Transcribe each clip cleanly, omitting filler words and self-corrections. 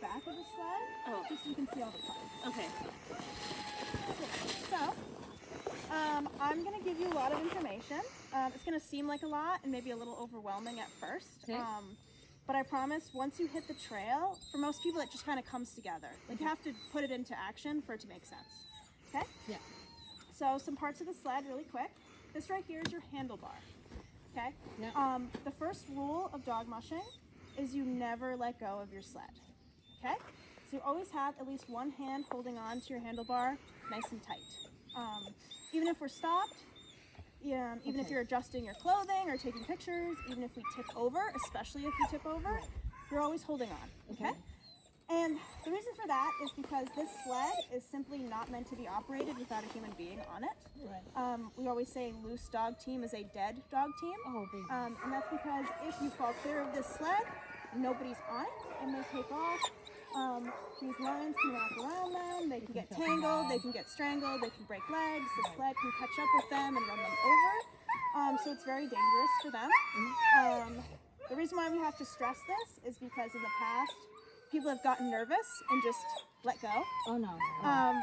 back of the sled, just so you can see all the parts. Okay. So, I'm going to give you a lot of information. It's going to seem like a lot and maybe a little overwhelming at first. Okay. But I promise, once you hit the trail, for most people it just kind of comes together. Like you have to put it into action for it to make sense. Okay? Yeah. So some parts of the sled really quick. This right here is your handlebar. Okay? Yeah. The first rule of dog mushing is you never let go of your sled. Okay? So you always have at least one hand holding on to your handlebar nice and tight. Even if we're stopped, even if you're adjusting your clothing or taking pictures, even if we tip over, especially if you tip over, you're always holding on, okay? And the reason for that is because this sled is simply not meant to be operated without a human being on it. Right. We always say loose dog team is a dead dog team. Oh, baby. And that's because if you fall clear of this sled, nobody's on it, and they take off. These lines can wrap around them, they can get tangled, they can get strangled, they can break legs, the sled can catch up with them and run them over. So it's very dangerous for them. The reason why we have to stress this is because in the past, people have gotten nervous and just let go. Oh no.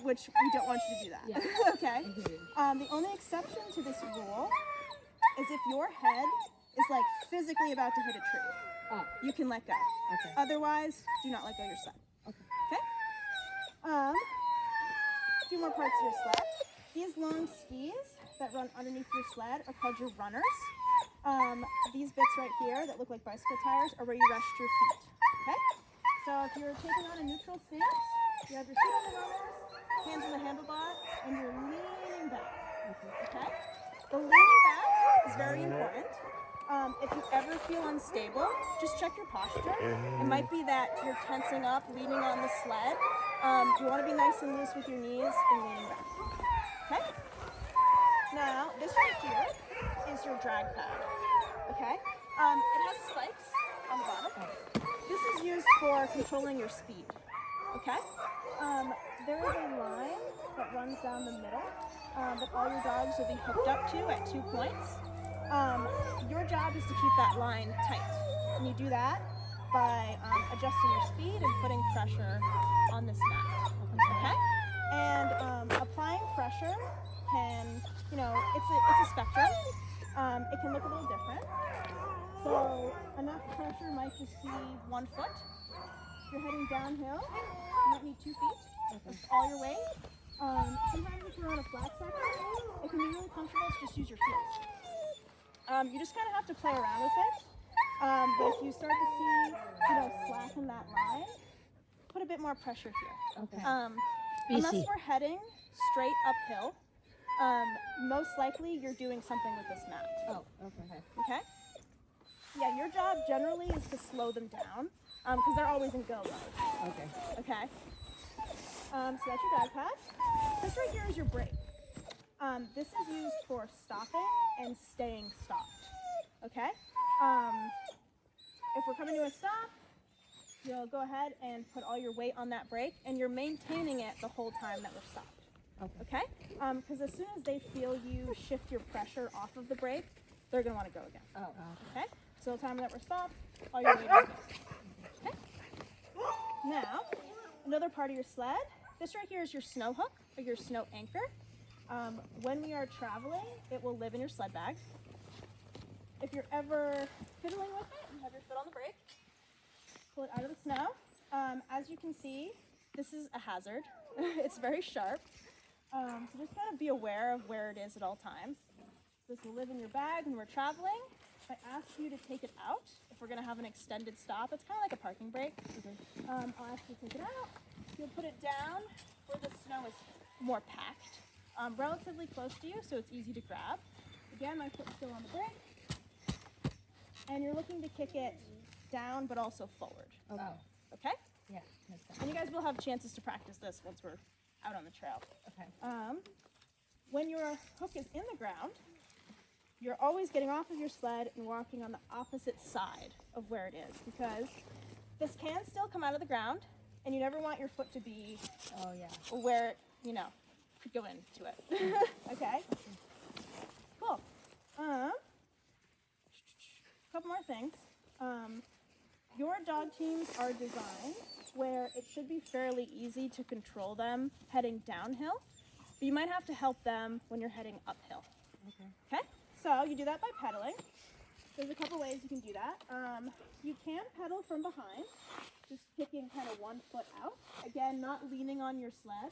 Which we don't want you to do that. Yeah. Okay? The only exception to this rule is if your head is like physically about to hit a tree. You can let go. Okay. Otherwise, do not let go of your sled. Okay? A few more parts of your sled. These long skis that run underneath your sled are called your runners. These bits right here that look like bicycle tires are where you rest your feet. Okay? So if you're taking on a neutral stance, you have your feet on the runners, hands on the handlebar, and you're leaning back. Okay? The leaning back is very important. If you ever feel unstable, just check your posture. It might be that you're tensing up, leaning on the sled. You want to be nice and loose with your knees and leaning back. Okay? Now, this right here is your drag pad. Okay? It has spikes on the bottom. This is used for controlling your speed. Okay? There is a line that runs down the middle that all your dogs will be hooked up to at 2 points. Your job is to keep that line tight, and you do that by adjusting your speed and putting pressure on this mat, okay? And applying pressure can, it's a spectrum. It can look a little different. So enough pressure might just be 1 foot. If you're heading downhill, you might need 2 feet. That's all your weight. Sometimes if you're on a flat section, it can be really comfortable to just use your heels. You just kind of have to play around with it. But if you start to see, slacken that line, put a bit more pressure here. Okay. Unless we're heading straight uphill, most likely you're doing something with this mat. Oh, okay. Okay? Yeah, your job generally is to slow them down, because they're always in go mode. Okay. Okay? So that's your drag pad. This right here is your brake. This is used for stopping and staying stopped, okay? If we're coming to a stop, you'll go ahead and put all your weight on that brake, and you're maintaining it the whole time that we're stopped, okay? Because as soon as they feel you shift your pressure off of the brake, they're going to want to go again, okay? So the time that we're stopped, all your weight on it, okay? Now, another part of your sled, this right here is your snow hook, or your snow anchor. When we are traveling, it will live in your sled bag. If you're ever fiddling with it, you have your foot on the brake, pull it out of the snow. As you can see, this is a hazard. It's very sharp. So just kind of be aware of where it is at all times. This will live in your bag when we're traveling. If I ask you to take it out, if we're going to have an extended stop, it's kind of like a parking brake. I'll ask you to take it out. You'll put it down where the snow is more packed. Relatively close to you, so it's easy to grab. Again, my foot's still on the brake. And you're looking to kick it down, but also forward. Okay? Yeah. And you guys will have chances to practice this once we're out on the trail. Okay. When your hook is in the ground, you're always getting off of your sled and walking on the opposite side of where it is, because this can still come out of the ground, and you never want your foot to be where it, could go into it. Okay? Cool. A couple more things. your dog teams are designed where it should be fairly easy to control them heading downhill, but you might have to help them when you're heading uphill. Okay? So you do that by pedaling. There's a couple ways you can do that. You can pedal from behind, just kicking kind of 1 foot out. Again, not leaning on your sled,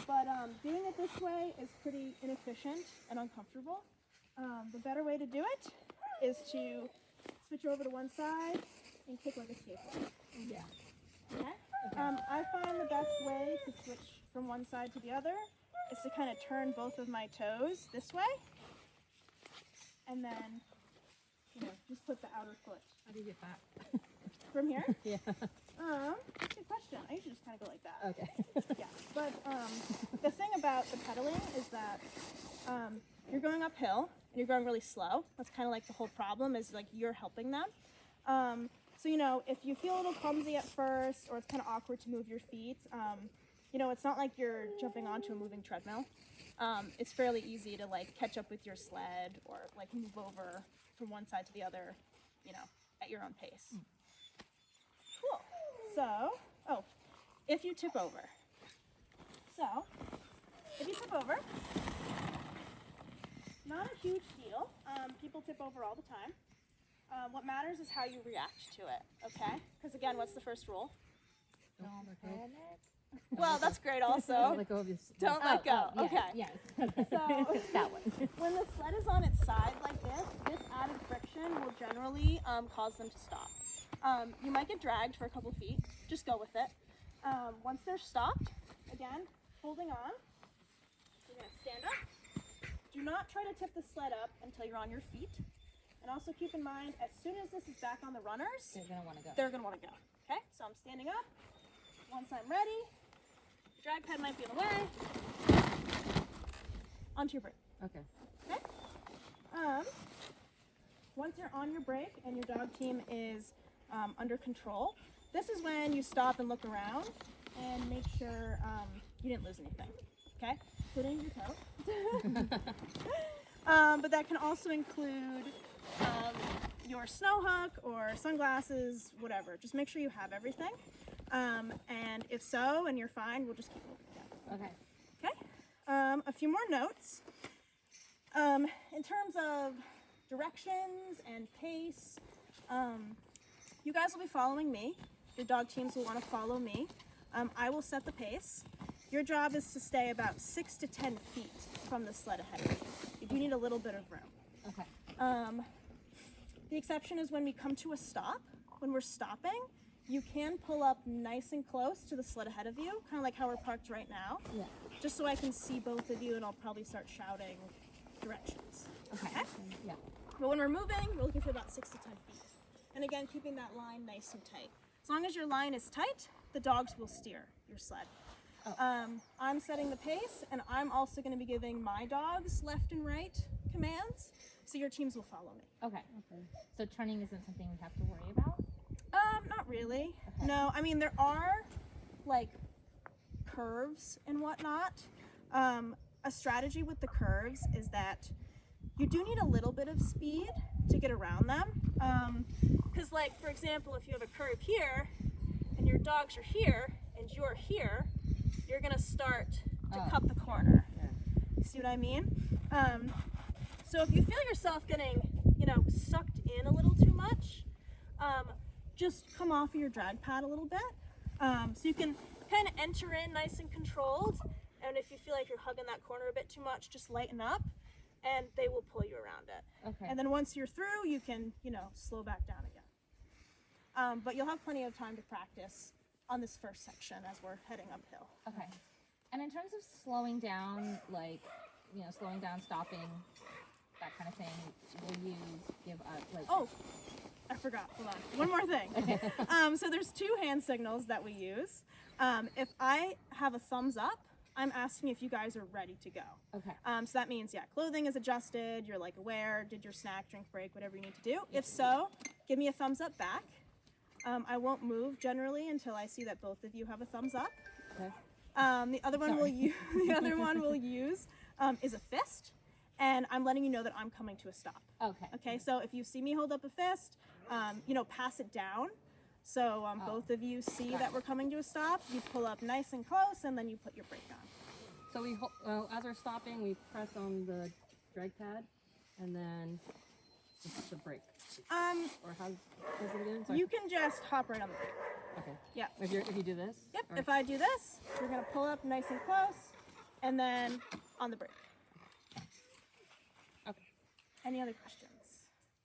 but doing it this way is pretty inefficient and uncomfortable. The better way to do it is to switch over to one side and kick like a skateboard. Yeah. Okay? I find the best way to switch from one side to the other is to kind of turn both of my toes this way, and then, just put the outer foot. How do you get that? From here? Yeah. That's a good question. I usually just kind of go like that. Okay. Yeah, but the thing about the pedaling is that you're going uphill and you're going really slow. That's kind of like the whole problem is like you're helping them. So, if you feel a little clumsy at first or it's kind of awkward to move your feet, it's not like you're jumping onto a moving treadmill. It's fairly easy to like catch up with your sled or like move over from one side to the other, at your own pace. Cool. So, if you tip over. So, if you tip over, not a huge deal. People tip over all the time. What matters is how you react to it, okay? Because again, what's the first rule? Don't panic. Well, that's great also. Don't let go of your Don't let go. yes, Okay. Yes. So That one. when the sled is on its side like this added friction will generally cause them to stop. You might get dragged for a couple feet. Just go with it. Once they're stopped, again, holding on, you're going to stand up. Do not try to tip the sled up until you're on your feet. And also keep in mind, as soon as this is back on the runners, They're gonna want to go. they're going to want to go. Okay, so I'm standing up. Once I'm ready, the drag pad might be in the way. Onto your brake. Okay. Okay. Once you're on your brake and your dog team is under control, this is when you stop and look around and make sure you didn't lose anything. Okay, including your toe. But that can also include your snow hook or sunglasses, whatever. Just make sure you have everything. And if so, and you're fine, we'll just keep moving again. Okay. Okay. A few more notes. In terms of directions and pace, you guys will be following me. Your dog teams will want to follow me. I will set the pace. Your job is to stay about 6 to 10 feet from the sled ahead of you. You do need a little bit of room. Okay. The exception is when we come to a stop. When we're stopping, you can pull up nice and close to the sled ahead of you, kind of like how we're parked right now. Yeah. Just so I can see both of you, and I'll probably start shouting directions. Okay. Yeah. But when we're moving, we're looking for about 6 to 10 feet. And again, keeping that line nice and tight. As long as your line is tight, the dogs will steer your sled. Oh. I'm setting the pace, and I'm also going to be giving my dogs left and right commands, so your teams will follow me. Okay. So turning isn't something we have to worry about? Not really. Okay. No, I mean, there are like curves and whatnot. A strategy with the curves is that you do need a little bit of speed to get around them. Because like, for example, if you have a curve here and your dogs are here and you're here, you're gonna start to cut the corner. Yeah. See what I mean? So if you feel yourself getting, sucked in a little too much, just come off of your drag pad a little bit. So you can kind of enter in nice and controlled. And if you feel like you're hugging that corner a bit too much, just lighten up and they will pull you around it. Okay. And then once you're through, you can, slow back down again. But you'll have plenty of time to practice on this first section as we're heading uphill. Okay. And in terms of slowing down, slowing down, stopping, that kind of thing, will you give us, Oh, I forgot. Hold on. One more thing. So there's 2 hand signals that we use. If I have a thumbs up, I'm asking if you guys are ready to go. Okay. So that means, clothing is adjusted, you're aware, did your snack, drink break, whatever you need to do. If so, give me a thumbs up back. I won't move generally until I see that both of you have a thumbs up. Okay. The other one we'll use is a fist, and I'm letting you know that I'm coming to a stop. Okay. Okay, so if you see me hold up a fist, pass it down. So both of you see that we're coming to a stop. You pull up nice and close, and then you put your brake on. So we, as we're stopping, we press on the drag pad, and then the brake. Or how does it again? Sorry. You can just hop right on the brake. Okay. Yeah. If you do this. Yep. Or? If I do this, you're gonna pull up nice and close, and then on the brake. Okay. Any other questions?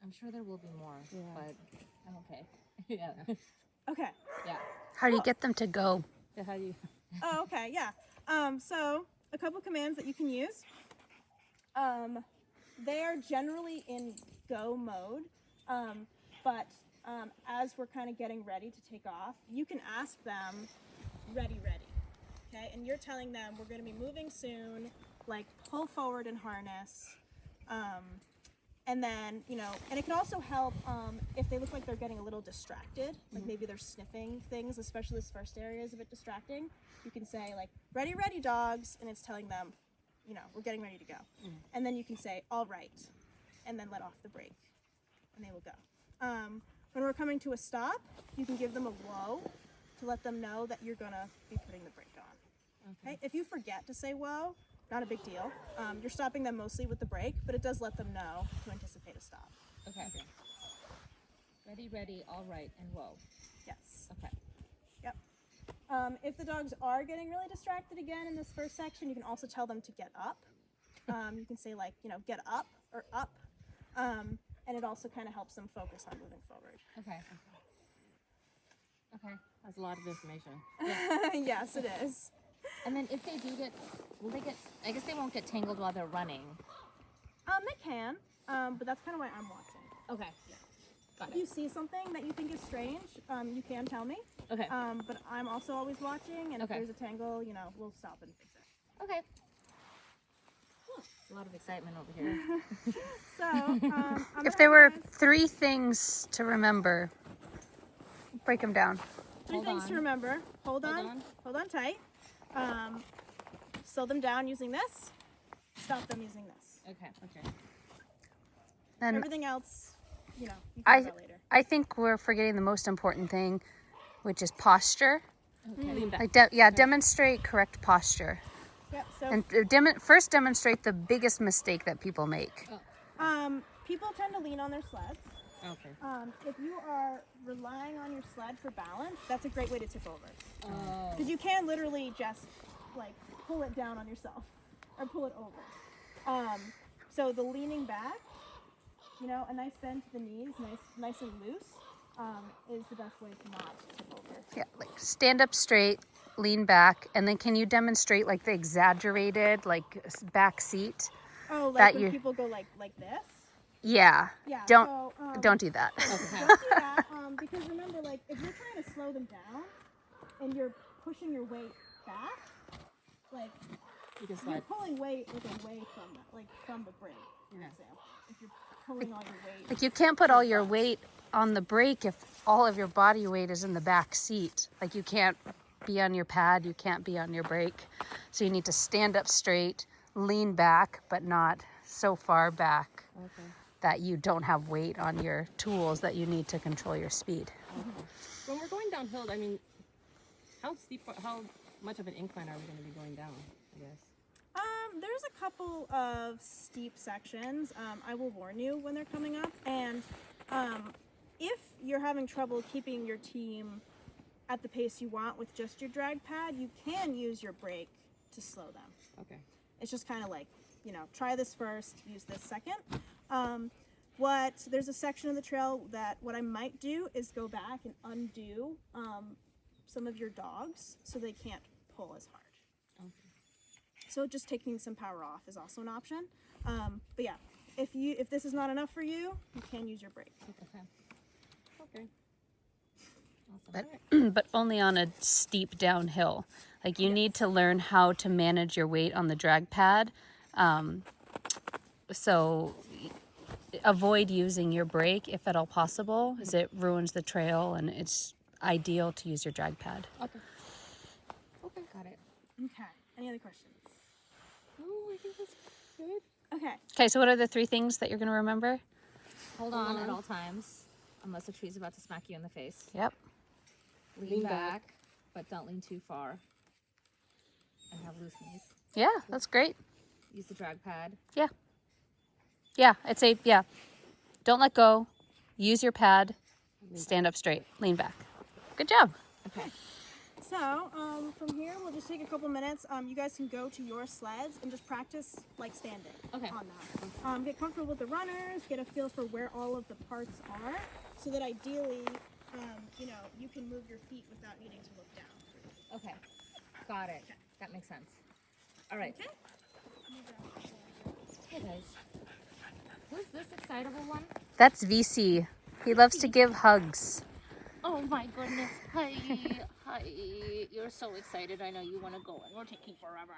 I'm sure there will be more, but I'm okay. Yeah. Okay. Yeah. How do you get them to go? Yeah, how do you? Oh, okay. Yeah. So a couple commands that you can use. They are generally in go mode, but as we're kind of getting ready to take off, you can ask them, ready, okay? And you're telling them we're going to be moving soon, like pull forward and harness, and then, you know, and it can also help if they look like they're getting a little distracted, like maybe they're sniffing things, especially this first area is a bit distracting. You can say like, ready, dogs, and it's telling them, you know, we're getting ready to go. And then you can say, all right, and then let off the brake, and they will go. When we're coming to a stop, you can give them a whoa to let them know that you're gonna be putting the brake on. Okay? If you forget to say whoa, not a big deal. You're stopping them mostly with the brake, but it does let them know to anticipate a stop. Okay. Ready, all right, and whoa. Yes. Okay. Yep. If the dogs are getting really distracted again in this first section, you can also tell them to get up. You can say like, you know, get up or up. And it also kind of helps them focus on moving forward. Okay. That's a lot of information. Yes, it is. And then if they do get, will they get, I guess they won't get tangled while they're running. They can, but that's kind of why I'm watching. Okay. Got If you see something that you think is strange, you can tell me. Okay. But I'm also always watching, and if Okay. there's a tangle, you know, we'll stop and fix it. Okay. A lot of excitement over here. So, I'm If gonna there were have you guys- 3 things to remember, break them down. three Hold things on. to remember. Hold on. on tight. Slow them down using this. Stop them using this. Okay. And Everything else, you know, you can do that later. I think we're forgetting the most important thing, which is posture. Lean back. Like demonstrate correct posture. Yep. So, And first demonstrate the biggest mistake that people make. people tend to lean on their sleds. Okay. If you are relying on your sled for balance, that's a great way to tip over. Oh. Because you can literally just like pull it down on yourself or pull it over. So the leaning back, you know, a nice bend to the knees, nice and loose, is the best way to not tip over. Yeah, like stand up straight, lean back, and then can you demonstrate like the exaggerated like back seat? Oh, like That when you- people go like this. Yeah. Yeah. Don't So, don't do that. Okay. don't do that. Because remember, like if you're trying to slow them down and you're pushing your weight back, like You can you're slide. pulling weight like away from that, like from the brake, for Yeah. example. If you're pulling all your weight. Like you can't put all your weight on the brake if all of your body weight is in the back seat. Like you can't be on your pad, you can't be on your brake. So you need to stand up straight, lean back, but not so far back Okay. that you don't have weight on your tools that you need to control your speed. When we're going downhill, I mean, how much of an incline are we going to be going down? I guess. There's a couple of steep sections. I will warn you when they're coming up. And if you're having trouble keeping your team at the pace you want with just your drag pad, you can use your brake to slow them. Okay. It's just kind of like, you know, try this first, use this second. There's a section of the trail that what I might do is go back and undo some of your dogs so they can't pull as hard. Okay. So just taking some power off is also an option. But yeah, if this is not enough for you, you can use your brake. Okay. Okay. Awesome. But only on a steep downhill. Like you need to learn how to manage your weight on the drag pad. So avoid using your brake if at all possible, as it ruins the trail, and it's ideal to use your drag pad. Okay. Okay. Got it. Okay. Any other questions? Oh, I think that's good. Okay. Okay, so what are the 3 things that you're going to remember? Hold on at all times, unless a tree's about to smack you in the face. Yep. Lean back, but don't lean too far. And have loose knees. Yeah, that's great. Use the drag pad. Yeah. Yeah, I'd say, yeah. Don't let go. Use your pad. Stand up straight. Lean back. Good job. Okay. So, from here, we'll just take a couple minutes. You guys can go to your sleds and just practice like standing Okay. on them. Get comfortable with the runners, get a feel for where all of the parts are, so that ideally, you know, you can move your feet without needing to look down. Okay. Got it. That makes sense. All right. Okay. Hey guys. Who's this excitable one? That's VC. He loves to give hugs. Oh my goodness. Hi. Hi. You're so excited. I know you want to go and we're taking forever.